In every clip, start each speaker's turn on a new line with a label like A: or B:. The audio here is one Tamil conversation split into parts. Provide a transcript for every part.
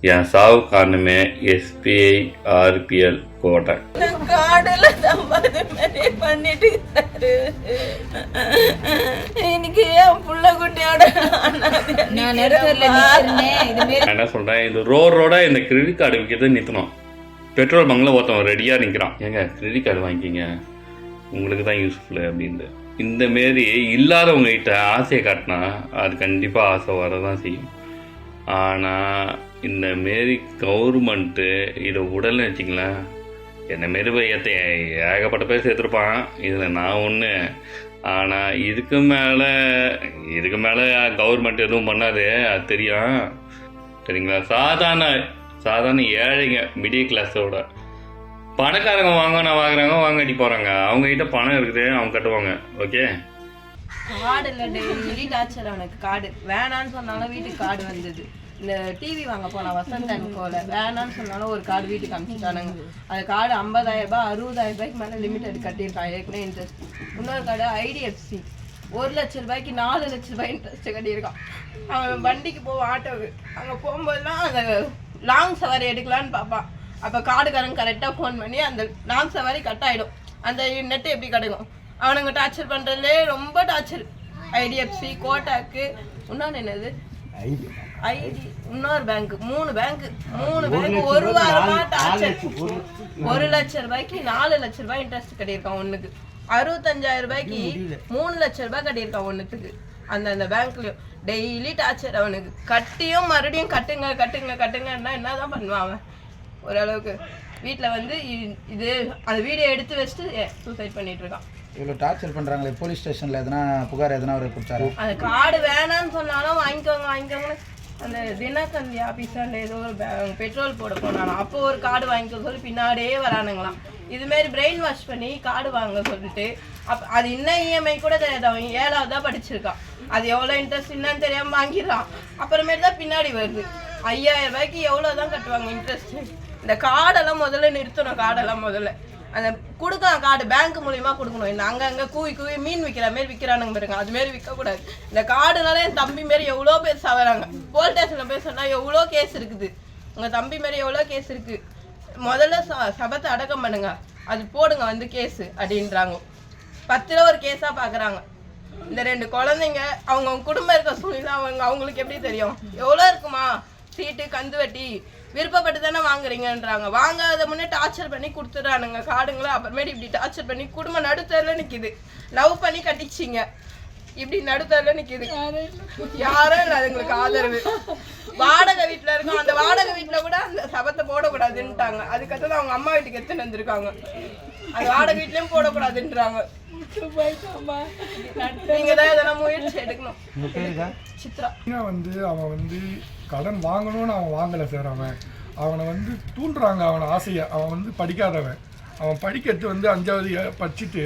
A: என் சாவு காரணமே SBI RPL கோட்டக்.
B: காடுல பண்ணிட்டு இன்னைக்கு என் புள்ள குட்டியோட
A: நான் என்ன சொல்றேன், இது ரோடா இந்த கிரெடிட் கார்டு விற்கிறத நிறுத்தணும். பெட்ரோல் பங்கில் ஒருத்தவன் ரெடியாக நிற்கிறான், ஏங்க கிரெடிட் கார்டு வாங்கிக்கிங்க உங்களுக்கு தான் யூஸ்ஃபுல்லு அப்படின்ட்டு. இந்த மாரி இல்லாதவங்ககிட்ட ஆசையை காட்டினா அது கண்டிப்பாக ஆசை வரதான் செய்யும். ஆனால் இந்த மாரி கவர்மெண்ட்டு இதை உடல்னு வச்சிங்களேன், என்னை மாரி ஏகப்பட்ட பேர் சேர்த்துருப்பான், இதில் நான் ஒன்று. ஆனால் இதுக்கு மேலே கவர்மெண்ட் எதுவும் பண்ணாது, அது தெரியும் சரிங்களா. சாதாரண ஏழைங்க மிடில் கிளாஸோட பணக்காரங்க வாங்குறாங்க வாங்கடி போகிறாங்க, அவங்ககிட்ட பணம் இருக்குது, அவங்க கட்டுவாங்க. ஓகே,
B: கார்டு இல்லை டெய்லி டார்ச்சர் அவனுக்கு. கார்டு வேணான்னு சொன்னாலும் வீட்டுக்கு கார்டு வந்தது. இந்த டிவி வாங்க போனா வசந்த் அண்ட் கோல வேணான்னு சொன்னாலும் ஒரு கார்டு வீட்டுக்கு அனுப்பிச்சுட்டானுங்க. அந்த கார்டு 50,000 ரூபாய் 60,000 ரூபாய்க்கு மேலே லிமிட்டட் கட்டியிருக்கான் ஏற்கனவே இன்ட்ரெஸ்ட். இன்னொரு கார்டு IDFC 1 லட்ச ரூபாய்க்கு 4 லட்ச ரூபாய் இன்ட்ரெஸ்ட் கட்டியிருக்கான். அவன் வண்டிக்கு போவான் ஆட்டோவுக்கு, அங்கே போகும்போதுலாம் அந்த லாங் சவாரி எடுக்கலான்னு பார்ப்பான். அப்போ கார்டுக்காரங்க கரெக்டாக ஃபோன் பண்ணி அந்த லாங் சவாரி கட் ஆகிடும். அந்த நெட்டு எப்படி கிடைக்கும்? அவனுங்க டார்ச்சர் பண்ணுறதுலே ரொம்ப டார்ச்சர். IDFC கோட்டாக்கு இன்னொன்று என்னது இன்னொரு பேங்க் 3 பேங்க் ஒரு வாரமா டார்ச்சர். 1 லட்ச ரூபாய்க்கு 4 லட்ச ரூபாய் இன்ட்ரெஸ்ட் கட்டியிருக்கான் ஒண்ணுக்கு. 65,000 ரூபாய்க்கு 3 லட்ச ரூபாய் கட்டியிருக்கான் ஒண்ணுத்துக்கு. அந்த பேங்க்லயும் டெய்லி டார்ச்சர் அவனுக்கு. கட்டியும் மறுபடியும் கட்டுங்கன்னா என்னதான் பண்ணுவான் அவன்? ஓரளவுக்கு வீட்டில் வந்து இது அந்த வீடியோ எடுத்து வச்சுட்டு சூசைட் பண்ணிட்டு இருக்கான்.
C: இவ்வளோ டார்ச்சர் பண்ணுறாங்களே, போலீஸ் ஸ்டேஷனில் எதனா புகார் எதனா ஒரு கொடுத்தாரு? அந்த
B: கார்டு வேணான்னு சொன்னாலும் வாங்கிக்கோங்க. அந்த தினத்தந்தி ஆஃபீஸாண்ட ஏதோ ஒரு பெட்ரோல் போட போனாலும் அப்போ ஒரு கார்டு வாங்கிக்க சொல்லி பின்னாடியே வரானுங்களாம். இதுமாரி பிரெயின் வாஷ் பண்ணி கார்டு வாங்க சொல்லிட்டு அது இன்னும் EMI கூட தெரியாது. அவன் 7வது தான் படிச்சிருக்கான். அது எவ்வளோ இன்ட்ரெஸ்ட் என்னன்னு தெரியாமல் வாங்கிடுறான். அப்புறமேட்டு தான் பின்னாடி வருது. 5,000 ரூபாய்க்கு எவ்வளோ தான் கட்டுவாங்க இன்ட்ரெஸ்ட். இந்த கார்டெல்லாம் முதல்ல நிறுத்தணும். கார்டெல்லாம் முதல்ல அந்த கொடுக்கலாம், கார்டு பேங்க் மூலியமாக கொடுக்கணும். இந்த அங்கங்கே கூவி மீன் விற்கிற மாரி விற்கிறானுங்க பாருங்க, அதுமாரி விற்கக்கூடாது. இந்த கார்டுனால என் தம்பி மாரி எவ்வளோ பேர் சவறாங்க. போலீஸ் ஸ்டேஷனில் போய் சொன்னால் எவ்வளோ கேஸ் இருக்குது. உங்கள் தம்பி மாரி எவ்வளோ கேஸ் இருக்குது. முதல்ல சபத்தை அடக்கம் பண்ணுங்க, அது போடுங்க வந்து கேஸு அப்படின்றாங்க. 10 ஒரு கேஸாக பார்க்குறாங்க. இந்த 2 குழந்தைங்க அவங்க குடும்பம் இருக்க சூழ்நிலை அவங்களுக்கு எப்படி தெரியும்? எவ்வளோ இருக்குமா சீட்டு கந்து வட்டி விருப்பப்பட்டு தானே வாங்குறீங்கன்றாங்க. வாங்காத முன்னே டார்ச்சர் பண்ணி கொடுத்துட்றானுங்க கார்டுங்களை. அப்புறமேட்டு இப்படி டார்ச்சர் பண்ணி குடும்பம் நடுத்தரில் நிற்கிது. லவ் பண்ணி கட்டிச்சிங்க, இப்படி நடுத்தரில் நிற்கிது. யாரும் இல்லை அதுங்களுக்கு ஆதரவு. வாடகை வீட்டில் இருக்கும், அந்த வாடகை வீட்டில் கூட அந்த சபத்தை போடக்கூடாதுன்ட்டாங்க. அதுக்கடுத்து அவங்க அம்மா வீட்டுக்கு எடுத்துன்னு வந்திருக்காங்க. அந்த வாடகை வீட்லேயும் போடக்கூடாதுன்றாங்க. நீங்க தான் இதெல்லாம் முயற்சி எடுக்கணும். சித்ரா
D: வந்து அவன் வந்து கடன் வாங்கணும்னு அவன் வாங்கலை சார். அவனை வந்து தூண்டுறாங்க அவனை ஆசையை. அவன் வந்து படிக்காதவன். அவன் படிக்கிறது வந்து 5வது படிச்சுட்டு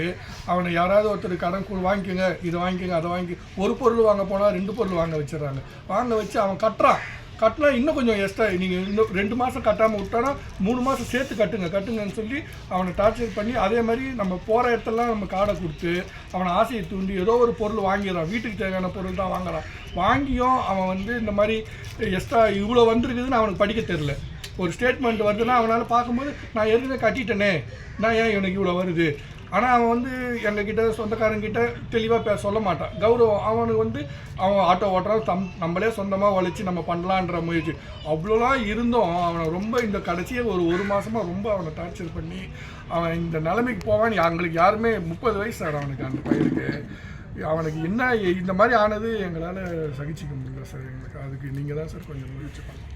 D: அவனை யாராவது ஒருத்தர் கடன் வாங்கிக்கோங்க, இதை வாங்கிக்கோங்க, அதை வாங்கி ஒரு பொருள் வாங்க போனால் 2 பொருள் வாங்க வச்சிடறாங்க. வாங்க வச்சு அவன் கட்டினா இன்னும் கொஞ்சம் எக்ஸ்ட்ரா, நீங்கள் இன்னும் 2 மாதம் கட்டாமல் விட்டானா 3 மாதம் சேர்த்து கட்டுங்கன்னு சொல்லி அவனை டார்ச்சர் பண்ணி, அதே மாதிரி நம்ம போகிற இடத்துலலாம் நம்ம கார்டை கொடுத்து அவனை ஆசையை தூண்டி ஏதோ ஒரு பொருள் வாங்கிடுறான். வீட்டுக்கு தேவையான பொருள் தான் வாங்குறான். வாங்கியும் அவன் வந்து இந்த மாதிரி எக்ஸ்ட்ரா இவ்வளோ வந்துருக்குதுன்னு அவனுக்கு படிக்க தெரில. ஒரு ஸ்டேட்மெண்ட் வருதுன்னா அவனால் பார்க்கும்போது நான் ஏற்கனவே கட்டிட்டேனே, நான் ஏன் இவனுக்கு இவ்வளோ வருது. ஆனால் அவன் வந்து எங்ககிட்ட சொந்தக்காரங்கிட்ட தெளிவாக சொல்ல மாட்டான். கௌரவம் அவனுக்கு வந்து அவன் ஆட்டோ ஓட்டுறான், நம்மளே சொந்தமாக உழைச்சி நம்ம பண்ணலான்ற முயற்சி. அவ்வளோலாம் இருந்தும் அவனை ரொம்ப இந்த கடைசியாக ஒரு மாதமாக ரொம்ப அவனை டார்ச்சர் பண்ணி அவன் இந்த நிலைமைக்கு போவான். எங்களுக்கு யாருமே 30 வயசு சார் அவனுக்கு, அந்த பையனுக்கு. அவனுக்கு என்ன இந்த மாதிரி ஆனது எங்களால் சகிச்சிக்க முடியல சார். எங்களுக்கு அதுக்கு நீங்கள் தான் சார் கொஞ்சம் முயற்சி பண்ணணும்.